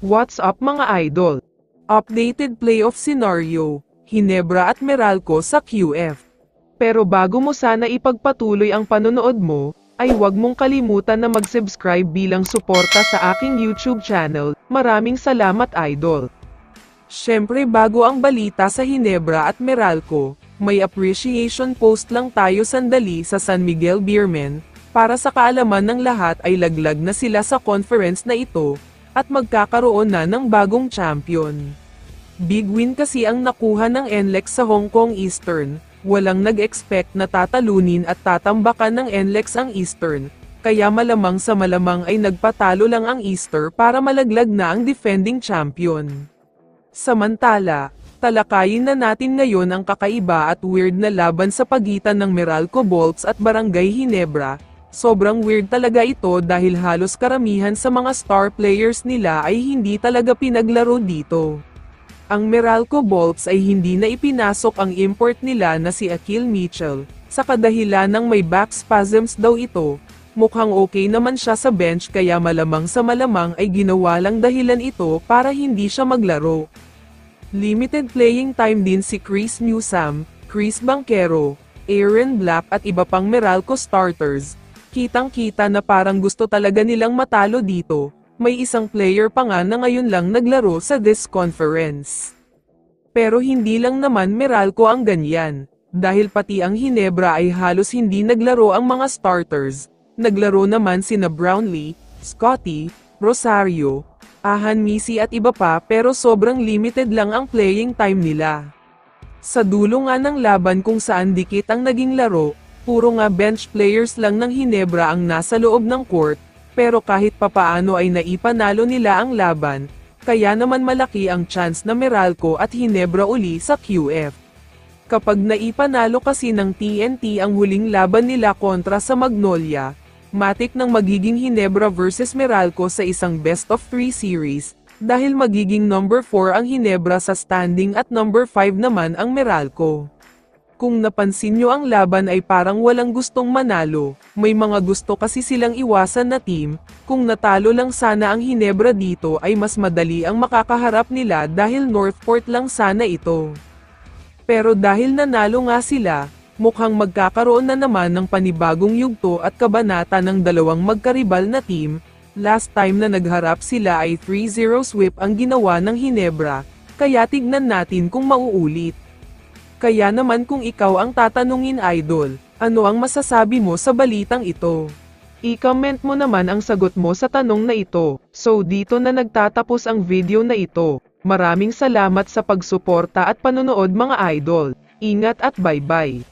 What's up mga idol? Updated playoff scenario, Ginebra at Meralco sa QF. Pero bago mo sana ipagpatuloy ang panonood mo, ay huwag mong kalimutan na mag-subscribe bilang suporta sa aking YouTube channel. Maraming salamat idol. Syempre bago ang balita sa Ginebra at Meralco, may appreciation post lang tayo sandali sa San Miguel Beermen, para sa kaalaman ng lahat ay laglag na sila sa conference na ito, at magkakaroon na ng bagong champion. Big win kasi ang nakuha ng NLEX sa Hong Kong Eastern, walang nag-expect na tatalunin at tatambakan ng NLEX ang Eastern, kaya malamang sa malamang ay nagpatalo lang ang Eastern para malaglag na ang defending champion. Samantala, talakayin na natin ngayon ang kakaiba at weird na laban sa pagitan ng Meralco Bolts at Barangay Ginebra. Sobrang weird talaga ito dahil halos karamihan sa mga star players nila ay hindi talaga pinaglaro dito. Ang Meralco Bolts ay hindi na ipinasok ang import nila na si Akil Mitchell, sa kadahilan ng may back spasms daw ito. Mukhang okay naman siya sa bench kaya malamang sa malamang ay ginawa lang dahilan ito para hindi siya maglaro. Limited playing time din si Chris Newsam, Chris Banquero, Aaron Black at iba pang Meralco starters. Kitang-kita na parang gusto talaga nilang matalo dito, may isang player pa nga na ngayon lang naglaro sa this conference. Pero hindi lang naman Meralco ang ganyan, dahil pati ang Ginebra ay halos hindi naglaro ang mga starters. Naglaro naman sina Brownlee, Scotty, Rosario, Ahan Misi at iba pa pero sobrang limited lang ang playing time nila. Sa dulo nga ng laban kung saan dikit ang naging laro, puro nga bench players lang ng Ginebra ang nasa loob ng court, pero kahit papaano ay naipanalo nila ang laban, kaya naman malaki ang chance na Meralco at Ginebra uli sa QF. Kapag naipanalo kasi ng TNT ang huling laban nila kontra sa Magnolia, matik ng magiging Ginebra versus Meralco sa isang best of 3 series, dahil magiging number 4 ang Ginebra sa standing at number 5 naman ang Meralco. Kung napansin nyo ang laban ay parang walang gustong manalo, may mga gusto kasi silang iwasan na team, kung natalo lang sana ang Ginebra dito ay mas madali ang makakaharap nila dahil Northport lang sana ito. Pero dahil nanalo nga sila, mukhang magkakaroon na naman ng panibagong yugto at kabanata ng dalawang magkaribal na team. Last time na nagharap sila ay 3-0 sweep ang ginawa ng Ginebra, kaya tignan natin kung mauulit. Kaya naman kung ikaw ang tatanungin idol, ano ang masasabi mo sa balitang ito? I-comment mo naman ang sagot mo sa tanong na ito. So dito na nagtatapos ang video na ito. Maraming salamat sa pagsuporta at panonood mga idol. Ingat at bye-bye.